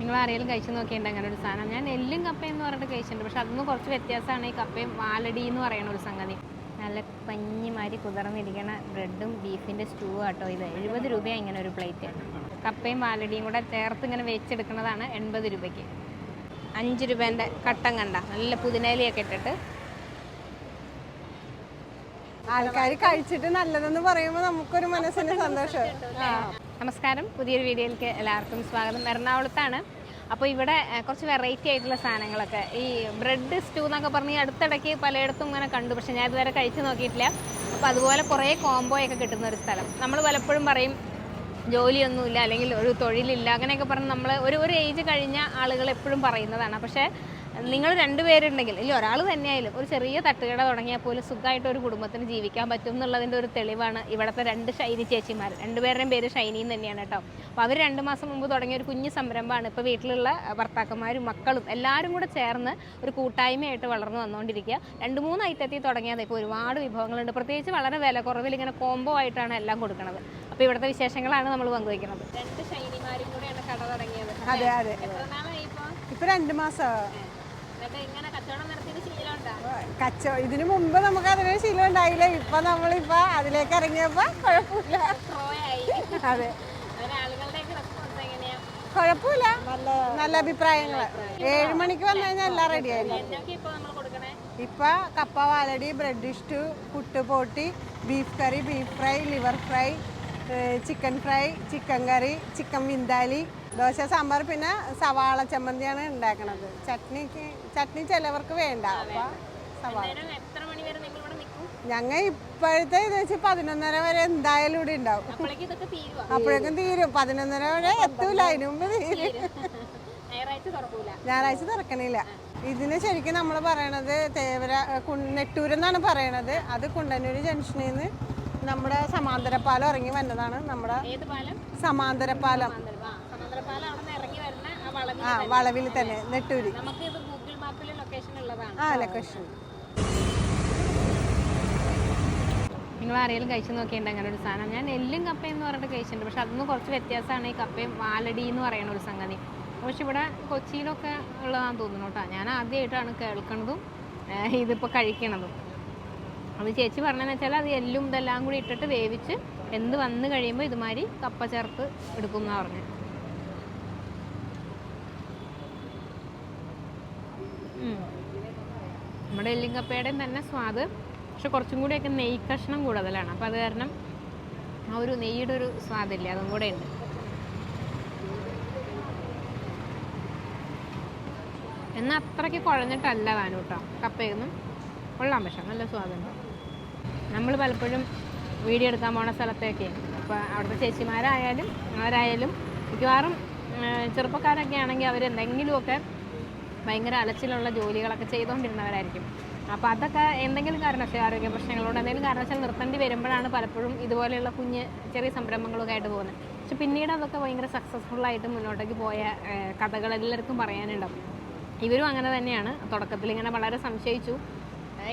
നിങ്ങൾ ആരെങ്കിലും കഴിച്ചു നോക്കിയിട്ടുണ്ട് അങ്ങനെ ഒരു സാധനം? ഞാൻ എല്ലും കപ്പയും എന്ന് പറഞ്ഞിട്ട് കഴിച്ചിട്ടുണ്ട്, പക്ഷെ അതൊന്നും കുറച്ച് വ്യത്യാസമാണ്. ഈ കപ്പയും വാലടി എന്ന് പറയുന്ന ഒരു സംഗതി. നല്ല പഞ്ഞിമാരി കുതിർന്നിരിക്കണ ബ്രെഡും ബീഫിൻ്റെ സ്റ്റൂ ആട്ടോ ഇത്. 70 രൂപയാണ് ഇങ്ങനെ ഒരു പ്ലേറ്റ്. കപ്പയും വാലടിയും കൂടെ ചേർത്ത് ഇങ്ങനെ വെച്ചെടുക്കുന്നതാണ് 80 രൂപയ്ക്ക്. 5 രൂപേൻ്റെ കട്ടൻ കണ്ട നല്ല പുതിനയിലയൊക്കെ ഇട്ടിട്ട്. ആൾക്കാർ കഴിച്ചിട്ട് നല്ലതെന്ന് പറയുമ്പോൾ നമുക്കൊരു മനസ്സിന് സന്തോഷം. നമസ്കാരം, പുതിയൊരു വീഡിയോയിലേക്ക് എല്ലാവർക്കും സ്വാഗതം. എറണാകുളത്താണ്. അപ്പോൾ ഇവിടെ കുറച്ച് വെറൈറ്റി ആയിട്ടുള്ള സാധനങ്ങളൊക്കെ, ഈ ബ്രെഡ് സ്റ്റൂ എന്നൊക്കെ പറഞ്ഞ് അടുത്തിടയ്ക്ക് പലയിടത്തും ഇങ്ങനെ കണ്ടു, പക്ഷെ ഞാൻ ഇതുവരെ കഴിച്ച് നോക്കിയിട്ടില്ല. അപ്പോൾ അതുപോലെ കുറേ കോംബോയൊക്കെ കിട്ടുന്ന ഒരു സ്ഥലം. നമ്മൾ പലപ്പോഴും പറയും ജോലിയൊന്നുമില്ല അല്ലെങ്കിൽ ഒരു തൊഴിലില്ല അങ്ങനെയൊക്കെ പറഞ്ഞ് നമ്മൾ ഒരു ഏജ് കഴിഞ്ഞ ആളുകൾ എപ്പോഴും പറയുന്നതാണ്. പക്ഷേ നിങ്ങൾ രണ്ടുപേരുണ്ടെങ്കിൽ ഇല്ല ഒരാൾ തന്നെയായാലും ഒരു ചെറിയ തട്ടുകട തുടങ്ങിയാൽ പോലും സുഖമായിട്ട് ഒരു കുടുംബത്തിന് ജീവിക്കാൻ പറ്റും എന്നുള്ളതിൻ്റെ ഒരു തെളിവാണ് ഇവിടുത്തെ 2 ഷൈനി ചേച്ചിമാർ. രണ്ടുപേരുടെയും പേര് ഷൈനി എന്ന് തന്നെയാണ് കേട്ടോ. അപ്പോൾ അവർ 2 മാസം മുമ്പ് തുടങ്ങിയ ഒരു കുഞ്ഞു സംരംഭമാണ്. ഇപ്പോൾ വീട്ടിലുള്ള ഭർത്താക്കന്മാരും മക്കളും എല്ലാവരും കൂടെ ചേർന്ന് ഒരു കൂട്ടായ്മയായിട്ട് വളർന്നു വന്നുകൊണ്ടിരിക്കുക. 2-3 ഐറ്റത്തിൽ തുടങ്ങിയത് ഇപ്പോൾ ഒരുപാട് വിഭവങ്ങളുണ്ട്. പ്രത്യേകിച്ച് വളരെ വില കുറവിൽ ഇങ്ങനെ കോംബോ ആയിട്ടാണ് എല്ലാം കൊടുക്കുന്നത്. അപ്പോൾ ഇവിടുത്തെ വിശേഷങ്ങളാണ് നമ്മൾ പങ്കുവയ്ക്കുന്നത്. 2 ഷൈനിമാരും കൂടെയാണ് കട തുടങ്ങിയത്. അതെ അതെ, ഇപ്പൊ 2 മാസം. ഇതിനു മുമ്പ് നമുക്ക് അതിനൊരു ശീലം ഉണ്ടായില്ല. ഇപ്പൊ നമ്മളിപ്പോ അതിലേക്ക് ഇറങ്ങിയപ്പോ കുഴപ്പമില്ല. അതെ, കുഴപ്പമില്ല, നല്ല അഭിപ്രായങ്ങള്. 7 മണിക്ക് വന്നു കഴിഞ്ഞാൽ എല്ലാം റെഡി ആയിരുന്നു. ഇപ്പൊ കപ്പ വാലടി, ബ്രെഡ് സ്റ്റൂ, പുട്ടുപോട്ടി, beef curry, beef fry, liver fry, chicken fry, chicken curry, chicken വിന്താലി, ദോശ, സാമ്പാർ, പിന്നെ സവാള ചമ്മന്തിയാണ് ഉണ്ടാക്കണത്. ചട്നി ചിലവർക്ക് വേണ്ട. അപ്പൊ സവാള ഞങ്ങൾ ഇപ്പോഴത്തെ ഇത് വെച്ച് 11:30 വരെ എന്തായാലും ഇവിടെ ഉണ്ടാവും. അപ്പോഴേക്കും തീരും. 11:30 വരെ എത്തൂല, അതിന് മുമ്പ് തീരും. ഞായറാഴ്ച തുറക്കണില്ല. ഇതിന് ശരിക്കും നമ്മൾ പറയണത് നെട്ടൂരെന്നാണ് പറയണത്. അത് കുണ്ടന്നൂർ ജംഗ്ഷനിൽ നിന്ന് നമ്മുടെ സമാന്തരപ്പാലം ഇറങ്ങി വന്നതാണ്. നമ്മുടെ സമാന്തരപ്പാലം, വളവിൽ തന്നെ നെട്ടൂര്. ലൊക്കേഷൻ. നിങ്ങൾ ആരെങ്കിലും കഴിച്ചു നോക്കിയിട്ടുണ്ട് അങ്ങനെ ഒരു സാധനം? ഞാൻ എല്ലും കപ്പയും എന്ന് പറഞ്ഞിട്ട് കഴിച്ചിട്ടുണ്ട്, പക്ഷെ അതൊന്നും കുറച്ച് വ്യത്യാസമാണ്. ഈ കപ്പയും വാലടി എന്ന് പറയുന്ന ഒരു സംഗതി. പക്ഷെ ഇവിടെ കൊച്ചിയിലൊക്കെ ഉള്ളതാണെന്ന് തോന്നുന്നു കേട്ടോ. ഞാൻ ആദ്യമായിട്ടാണ് കേൾക്കണതും ഇതിപ്പോൾ കഴിക്കണതും. അത് ചേച്ചി പറഞ്ഞതെന്ന് വെച്ചാൽ അത് എല്ലും ഇതെല്ലാം കൂടി ഇട്ടിട്ട് വേവിച്ച് എന്ത് വന്ന് കഴിയുമ്പോൾ ഇതുമാതിരി കപ്പ ചേർത്ത് എടുക്കും എന്നാണ് പറഞ്ഞത്. നമ്മുടെ എല്ലും കപ്പയുടെയും തന്നെ സ്വാദ്, പക്ഷെ കുറച്ചും കൂടിയൊക്കെ നെയ്യ് കഷ്ണം കൂടുതലാണ്. അപ്പോൾ അത് കാരണം ആ ഒരു നെയ്യുടെ ഒരു സ്വാദില്ലേ, അതും കൂടെ ഉണ്ട്. എന്നാൽ അത്രയ്ക്ക് കുഴഞ്ഞിട്ടല്ല വേണം കേട്ടോ. കപ്പയൊന്നും കൊള്ളാം, പക്ഷെ നല്ല സ്വാദുണ്ട്. നമ്മൾ പലപ്പോഴും വീഡിയോ എടുക്കാൻ പോണ സ്ഥലത്തൊക്കെ അപ്പോൾ അവിടുത്തെ ചേച്ചിമാരായാലും ആരായാലും മിക്കവാറും ചെറുപ്പക്കാരൊക്കെ ആണെങ്കിൽ അവർ എന്തെങ്കിലുമൊക്കെ ഭയങ്കര അലച്ചിലുള്ള ജോലികളൊക്കെ ചെയ്തുകൊണ്ടിരുന്നവരായിരിക്കും. അപ്പോൾ അതൊക്കെ എന്തെങ്കിലും കാരണവശാൽ ആരോഗ്യ പ്രശ്നങ്ങളോട് എന്തെങ്കിലും കാരണവശാൽ നിർത്തേണ്ടി വരുമ്പോഴാണ് പലപ്പോഴും ഇതുപോലെയുള്ള ചെറിയ സംരംഭങ്ങളൊക്കെ ആയിട്ട് പോകുന്നത്. പക്ഷെ പിന്നീട് അതൊക്കെ ഭയങ്കര സക്സസ്ഫുള്ളായിട്ട് മുന്നോട്ടേക്ക് പോയ കഥകൾ എല്ലാവർക്കും പറയാനുണ്ടാവും. ഇവരും അങ്ങനെ തന്നെയാണ്. തുടക്കത്തിൽ ഇങ്ങനെ വളരെ സംശയിച്ചു,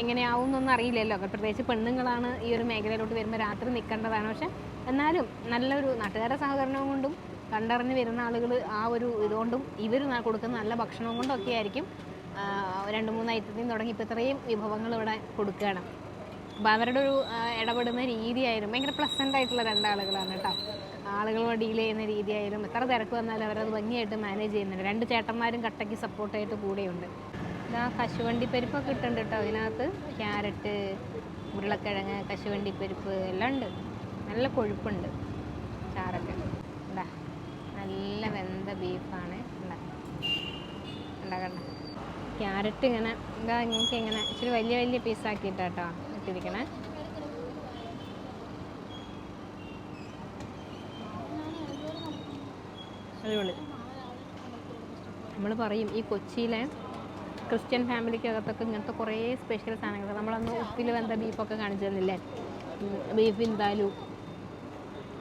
എങ്ങനെയാവും എന്നൊന്നും അറിയില്ലല്ലോ. പ്രത്യേകിച്ച് പെണ്ണുങ്ങളാണ് ഈ ഒരു മേഖലയിലോട്ട് വരുമ്പോൾ രാത്രി നിൽക്കേണ്ടതാണ്. പക്ഷെ എന്നാലും നല്ലൊരു നാട്ടുകാരുടെ സഹകരണവും കൊണ്ടും കണ്ടറിഞ്ഞ് വരുന്ന ആളുകൾ ആ ഒരു ഇതുകൊണ്ടും ഇവർ കൊടുക്കുന്ന നല്ല ഭക്ഷണവും കൊണ്ടും ഒക്കെ ആയിരിക്കും 2-3 ഐറ്റത്തിൽ തുടങ്ങി ഇപ്പോൾ ഇത്രയും വിഭവങ്ങൾ ഇവിടെ കൊടുക്കുകയാണ്. അപ്പോൾ അവരുടെ ഒരു ഇടപെടുന്ന രീതിയായാലും ഭയങ്കര പ്ലസൻ്റ് ആയിട്ടുള്ള 2 ആളുകളാണ് കേട്ടോ. ആളുകളോട് ഡീൽ ചെയ്യുന്ന രീതിയായാലും എത്ര തിരക്ക് വന്നാലും അവരത് ഭംഗിയായിട്ട് മാനേജ് ചെയ്യുന്നുണ്ട്. 2 ചേട്ടന്മാരും കട്ടയ്ക്ക് സപ്പോർട്ടായിട്ട് കൂടെയുണ്ട്. ഇതാ കശുവണ്ടിപ്പരിപ്പൊക്കെ ഇട്ടുണ്ട് കേട്ടോ. അതിനകത്ത് ക്യാരറ്റ്, ഉരുളക്കിഴങ്ങ്, കശുവണ്ടിപ്പരിപ്പ് എല്ലാം ഉണ്ട്. നല്ല കൊഴുപ്പുണ്ട് ചാറൊക്കെ. ഉണ്ടാ നല്ല വെന്ത ബീഫാണ്. ഉണ്ടാകണ്ട ക്യാരറ്റ് ഇങ്ങനെ എന്താ നിങ്ങൾക്ക് ഇങ്ങനെ ഇച്ചിരി വലിയ വലിയ പീസാക്കിയിട്ടാട്ടോ ഇട്ടിരിക്കണേ. അടിപൊളി. നമ്മൾ പറയും ഈ കൊച്ചിയിലെ ക്രിസ്ത്യൻ ഫാമിലിക്കകത്തൊക്കെ ഇങ്ങനത്തെ കുറേ സ്പെഷ്യൽ സാധനങ്ങൾ. നമ്മളന്ന് ഉപ്പിൽ വെന്ത ബീഫൊക്കെ കാണിച്ചു തന്നില്ലേ, ബീഫ് വിന്താലു.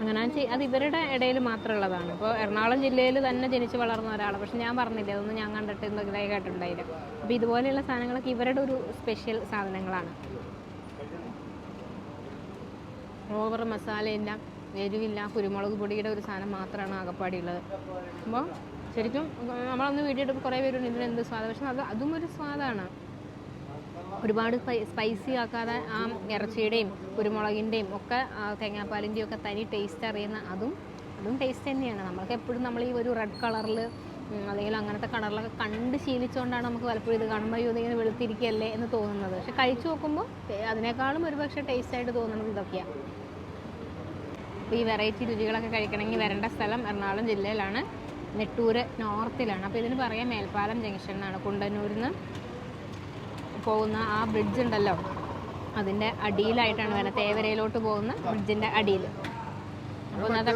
അങ്ങനെ അത് ഇവരുടെ ഇടയിൽ മാത്രമുള്ളതാണ്. ഇപ്പോൾ എറണാകുളം ജില്ലയിൽ തന്നെ ജനിച്ച് വളർന്ന ഒരാളാണ്. പക്ഷെ ഞാൻ പറഞ്ഞില്ലേ, അതൊന്നും ഞാൻ കണ്ടിട്ട് ഇതൊക്കെ കേട്ടിട്ടുണ്ടായില്ല. അപ്പോൾ ഇതുപോലെയുള്ള സാധനങ്ങളൊക്കെ ഇവരുടെ ഒരു സ്പെഷ്യൽ സാധനങ്ങളാണ്. ഓവർ മസാലയില്ല, എരിവില്ല, കുരുമുളക് പൊടിയുടെ ഒരു സാധനം മാത്രമാണ് ആകപ്പാടിയുള്ളത്. അപ്പോൾ ശരിക്കും നമ്മളൊന്ന് വീഡിയോ എടുക്കുമ്പോൾ കുറേ പേരുണ്ട് ഇതിനെന്ത് സ്വാദ്, പക്ഷെ അതും ഒരു സ്വാദാണ്. ഒരുപാട് സ്പൈസി ആക്കാതെ ആ ഇറച്ചിയുടെയും കുരുമുളകിൻ്റെയും ഒക്കെ തേങ്ങാപ്പാലിൻ്റെയും ഒക്കെ തനി ടേസ്റ്റ് അറിയുന്ന അതും ടേസ്റ്റ് തന്നെയാണ്. നമ്മൾക്ക് എപ്പോഴും നമ്മൾ ഈ ഒരു റെഡ് കളറിൽ അല്ലെങ്കിൽ അങ്ങനത്തെ കളറിലൊക്കെ കണ്ട് ശീലിച്ചുകൊണ്ടാണ് നമുക്ക് പലപ്പോഴും ഇത് കാണുമ്പോൾ ഇതിങ്ങനെ വെളുത്തിരിക്കുകയല്ലേ എന്ന് തോന്നുന്നത്. പക്ഷെ കഴിച്ചു നോക്കുമ്പോൾ അതിനേക്കാളും ഒരുപക്ഷെ ടേസ്റ്റായിട്ട് തോന്നുന്നത് ഇതൊക്കെയാണ്. അപ്പോൾ ഈ വെറൈറ്റി രുചികളൊക്കെ കഴിക്കണമെങ്കിൽ വരേണ്ട സ്ഥലം എറണാകുളം ജില്ലയിലാണ്, നെട്ടൂര് നോർത്തിലാണ്. അപ്പോൾ ഇതിന് പറയാം മേൽപ്പാലം ജംഗ്ഷൻ എന്നാണ്. കുണ്ടന്നൂരിൽ നിന്ന് പോകുന്ന ആ ബ്രിഡ്ജ് ഉണ്ടല്ലോ, അതിൻ്റെ അടിയിലായിട്ടാണ് വരുന്നത്, തേവരയിലോട്ട് പോകുന്ന ബ്രിഡ്ജിൻ്റെ അടിയിൽ. അപ്പോൾ ഇന്നത്തെ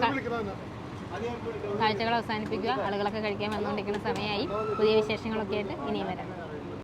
കാഴ്ചകൾ അവസാനിപ്പിക്കുക. ആളുകളൊക്കെ കഴിക്കാൻ വന്നുകൊണ്ടിരിക്കുന്ന സമയമായി. പുതിയ വിശേഷങ്ങളൊക്കെ ആയിട്ട് ഇനിയും വരാം.